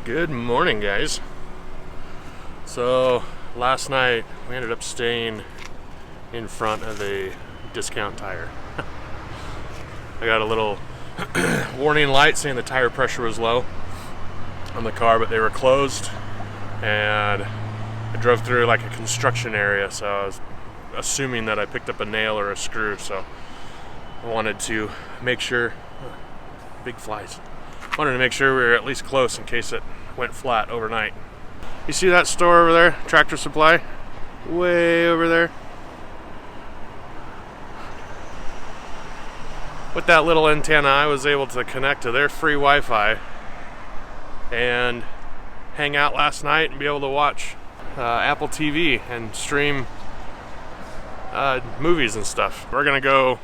Good morning, guys. So last night we ended up staying in front of a discount tire. I got a little warning light saying the tire pressure was low on the car, but they were closed, and I drove through like a construction area, so I was assuming that I picked up a nail or a screw, so I wanted to make sure big flies. Wanted to make sure we were at least close in case it went flat overnight. You see that store over there, Tractor Supply? Way over there. With that little antenna, I was able to connect to their free Wi-Fi and hang out last night and be able to watch Apple TV and stream movies and stuff. We're gonna go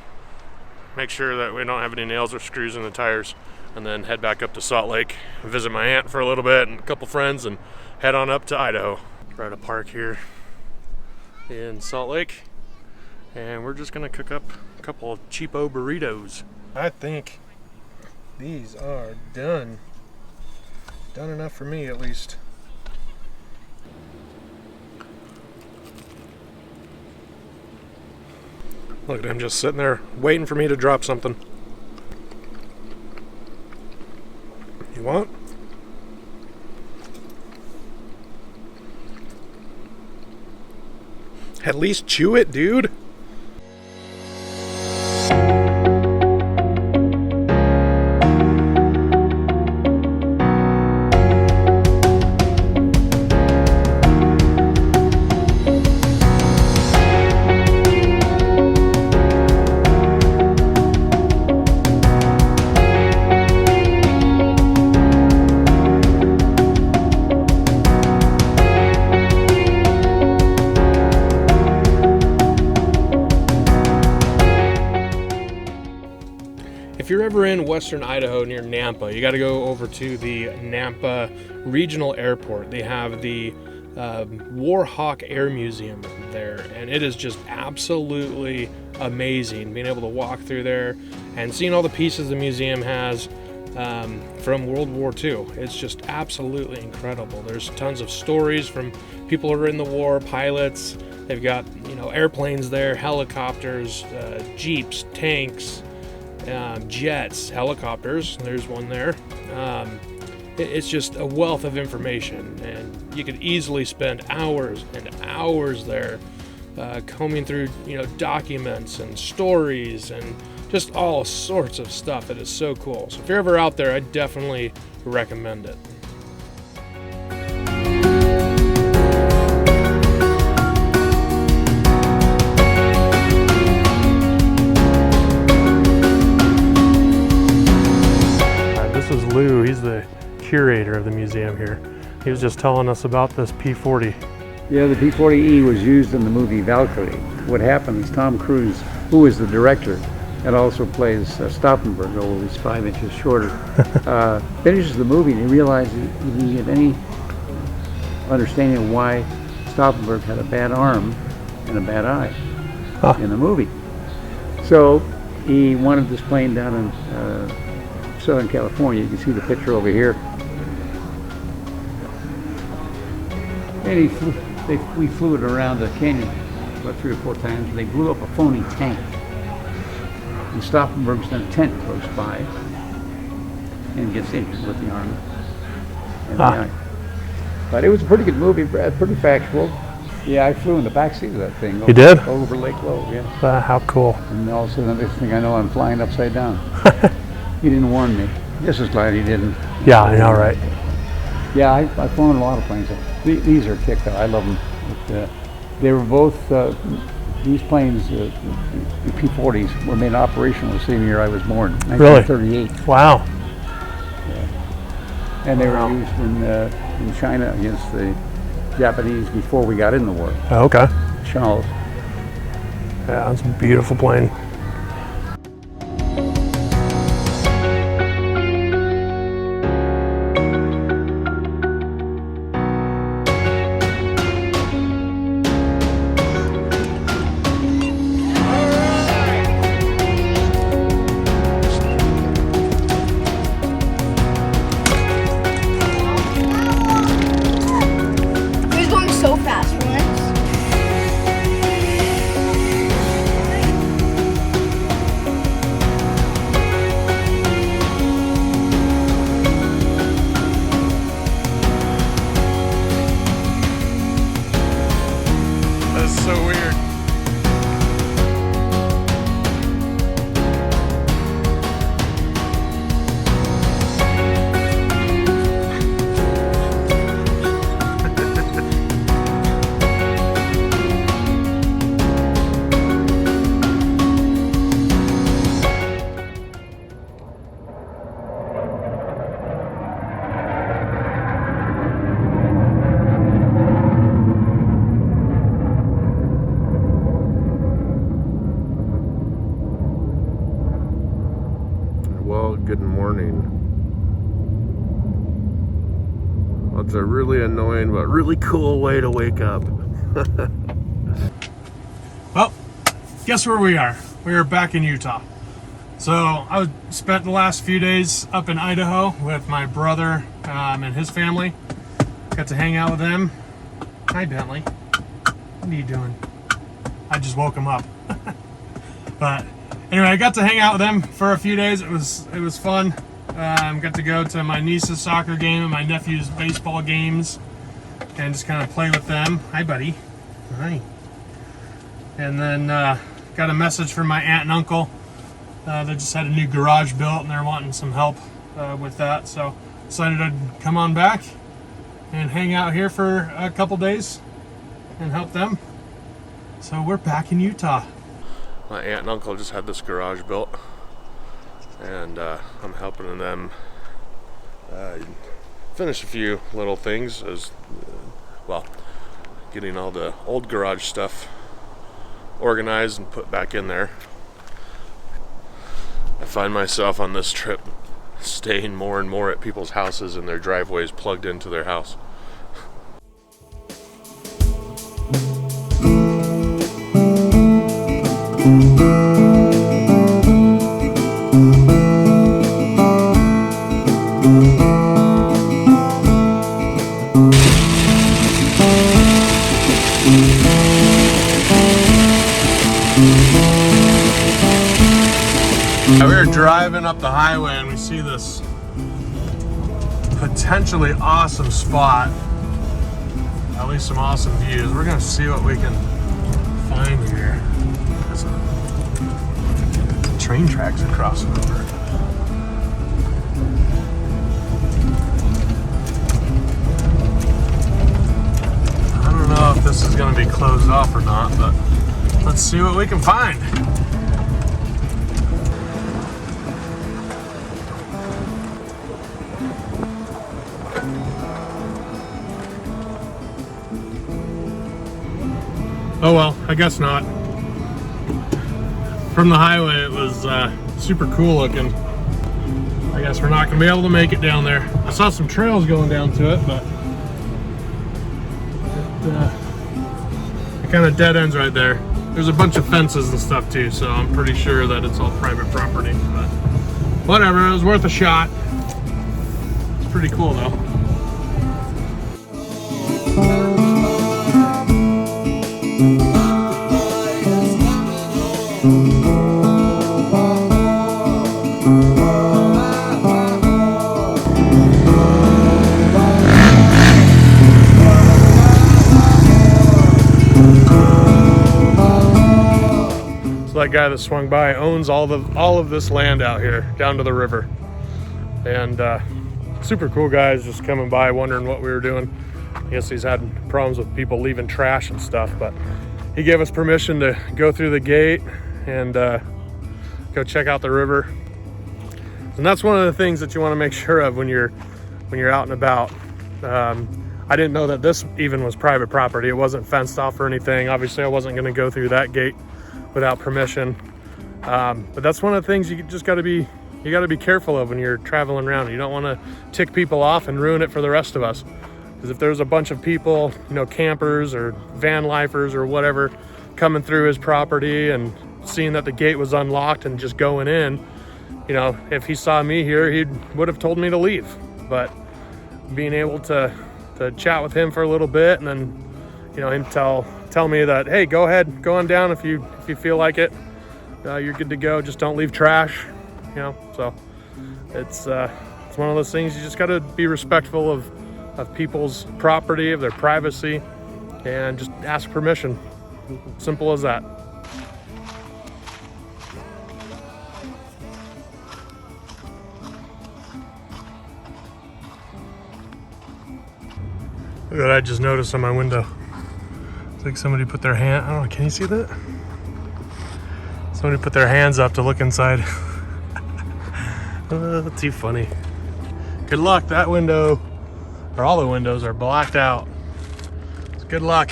make sure that we don't have any nails or screws in the tires, and then head back up to Salt Lake, visit my aunt for a little bit and a couple friends, and head on up to Idaho. We're at a park here in Salt Lake, and we're just gonna cook up a couple of cheapo burritos. I think these are done. Done enough for me, at least. Look at him just sitting there waiting for me to drop something. You want? At least chew it, dude. If you're ever in western Idaho near Nampa, you got to go over to the Nampa Regional Airport. They have the Warhawk Air Museum there, and it is just absolutely amazing being able to walk through there and seeing all the pieces the museum has from World War II. It's just absolutely incredible. There's tons of stories from people who were in the war, pilots. They've got, airplanes there, helicopters, jeeps, tanks, jets, helicopters. There's one there. It's just a wealth of information, and you could easily spend hours and hours there combing through documents and stories and just all sorts of stuff. It is so cool. So if you're ever out there, I definitely recommend it. This is Lou. He's the curator of the museum here. He was just telling us about this P-40. Yeah, the P-40E was used in the movie Valkyrie. What happened is Tom Cruise, who is the director and also plays Stauffenberg, although he's 5 inches shorter, finishes the movie and he realized he didn't get any understanding of why Stauffenberg had a bad arm and a bad eye in the movie. So he wanted this plane down in Southern California. You can see the picture over here. And we flew it around the canyon about 3 or 4 times, and they blew up a phony tank. And Stauffenberg's in a tent close by and gets injured with the arm and the eye. But it was a pretty good movie, pretty factual. Yeah, I flew in the back seat of that thing. You did? Over Lake Lowe, yeah. How cool. And also another thing I know, I'm flying upside down. He didn't warn me. Just as glad he didn't. Yeah, I know, right? Yeah, I've flown a lot of planes. These are kicked out. I love them. But, they were both, these planes, the P-40s, were made operational the same year I was born, 1938. Really? Wow. Yeah. And they were used in China against the Japanese before we got in the war. Oh, okay. Charles. Yeah, that's a beautiful plane. morning. Well, it's a really annoying but really cool way to wake up. Well, guess where we are? We are back in Utah. So I spent the last few days up in Idaho with my brother and his family. Got to hang out with them. Hi, Bentley. What are you doing? I just woke him up. But anyway, I got to hang out with them for a few days. It was fun. Got to go to my niece's soccer game and my nephew's baseball games and just kind of play with them. Hi, buddy. Hi. And then got a message from my aunt and uncle. They just had a new garage built and they're wanting some help with that. So decided I'd come on back and hang out here for a couple days and help them. So we're back in Utah. My aunt and uncle just had this garage built, and I'm helping them finish a few little things as well, getting all the old garage stuff organized and put back in there. I find myself on this trip staying more and more at people's houses and their driveways plugged into their house. We were driving up the highway and we see this potentially awesome spot, at least some awesome views. We're gonna see what we can find here. There's train tracks across the river. I don't know if this is gonna be closed off or not, but let's see what we can find. Oh well, I guess not. From the highway it was super cool looking. I guess we're not going to be able to make it down there. I saw some trails going down to it, but it kind of dead ends right there. There's a bunch of fences and stuff too, so I'm pretty sure that it's all private property, but whatever, it was worth a shot. It's pretty cool though. So that guy that swung by owns all of this land out here down to the river, and super cool guys just coming by wondering what we were doing. I guess he's had problems with people leaving trash and stuff, but he gave us permission to go through the gate and go check out the river. And that's one of the things that you want to make sure of when you're out and about. I didn't know that this even was private property. It wasn't fenced off or anything. Obviously I wasn't going to go through that gate without permission. But that's one of the things you got to be careful of when you're traveling around. You don't want to tick people off and ruin it for the rest of us. Because if there's a bunch of people, campers or van lifers or whatever, coming through his property and seeing that the gate was unlocked and just going in, if he saw me here, he would have told me to leave. But being able to chat with him for a little bit and then, him tell me that, hey, go ahead, go on down if you feel like it. You're good to go. Just don't leave trash. So it's one of those things. You just got to be respectful of people's property, of their privacy, and just ask permission. Simple as that. Look at that I just noticed on my window. It's like somebody put their hand, I don't know, can you see that? Somebody put their hands up to look inside. Too funny. Good luck, that window, or all the windows are blacked out. So good luck.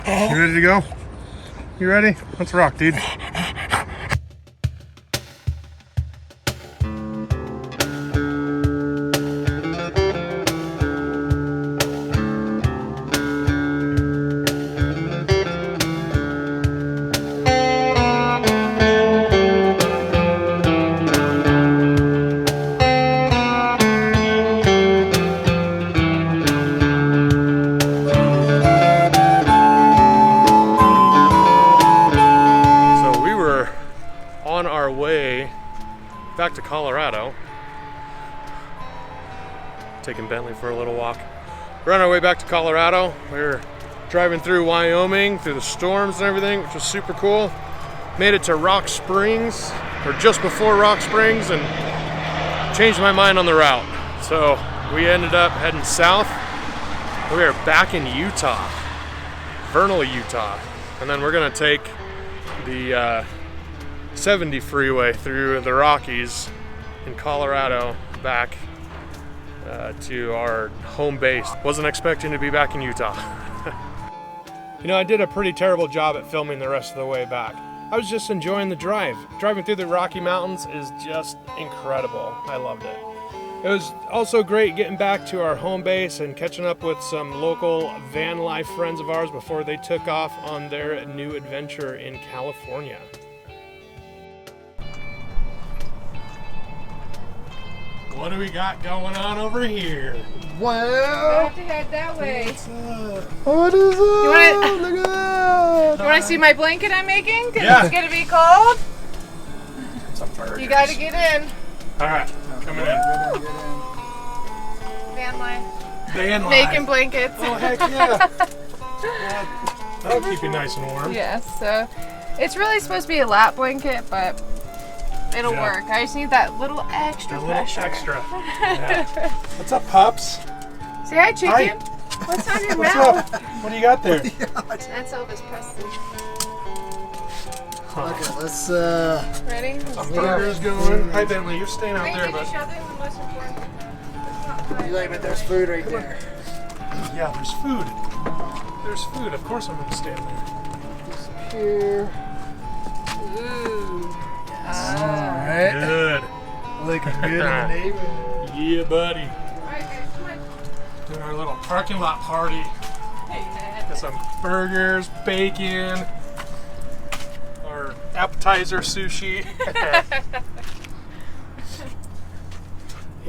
You ready to go? You ready? Let's rock, dude. back to Colorado. Taking Bentley for a little walk. We're on our way back to Colorado. We're driving through Wyoming, through the storms and everything, which was super cool. Made it to Rock Springs, or just before Rock Springs, and changed my mind on the route. So we ended up heading south. We are back in Utah, Vernal, Utah. And then we're gonna take the 70 freeway through the Rockies in Colorado back to our home base. Wasn't expecting to be back in Utah. You know, I did a pretty terrible job at filming the rest of the way back. I was just enjoying the drive. Driving through the Rocky Mountains is just incredible. I loved it. It was also great getting back to our home base and catching up with some local van life friends of ours before they took off on their new adventure in California. What do we got going on over here? Well, have to head that way. What is up? You wanna, Look at that! you want to see my blanket I'm making? Because Yeah. it's going to be cold. Some burgers. You got to get in. All right, coming in. Van life. Van life. Making blankets. Oh, heck yeah. That'll keep you nice and warm. Yes, so it's really supposed to be a lap blanket, but it'll Yeah. work. I just need that little extra A little pressure. extra. Yeah. What's up, pups? Say hi, chicken. Hi. What's on your What's mouth? up? What do you got there? That's Elvis Presley. Okay, let's Ready? Some burgers going. Hi, Bentley. You're staying out Wait, there, did you but shove it in the most important? It's not mine. you like it, there's food right there. yeah, there's food. There's food. Of course, I'm gonna stand there. Here. Ooh. Alright. Good. Looking good in the neighborhood. Yeah, buddy. Alright, guys, come on. Doing our little parking lot party. Got some burgers, bacon, our appetizer sushi,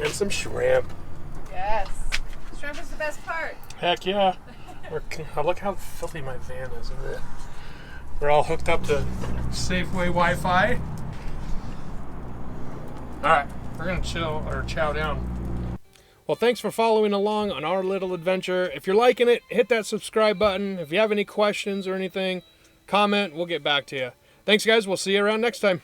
and some shrimp. Yes. Shrimp is the best part. Heck yeah. Look how filthy my van is. We're all hooked up to Safeway Wi-Fi. Alright, we're gonna chill or chow down. Well, thanks for following along on our little adventure. If you're liking it, hit that subscribe button. If you have any questions or anything, comment. We'll get back to you. Thanks, guys. We'll see you around next time.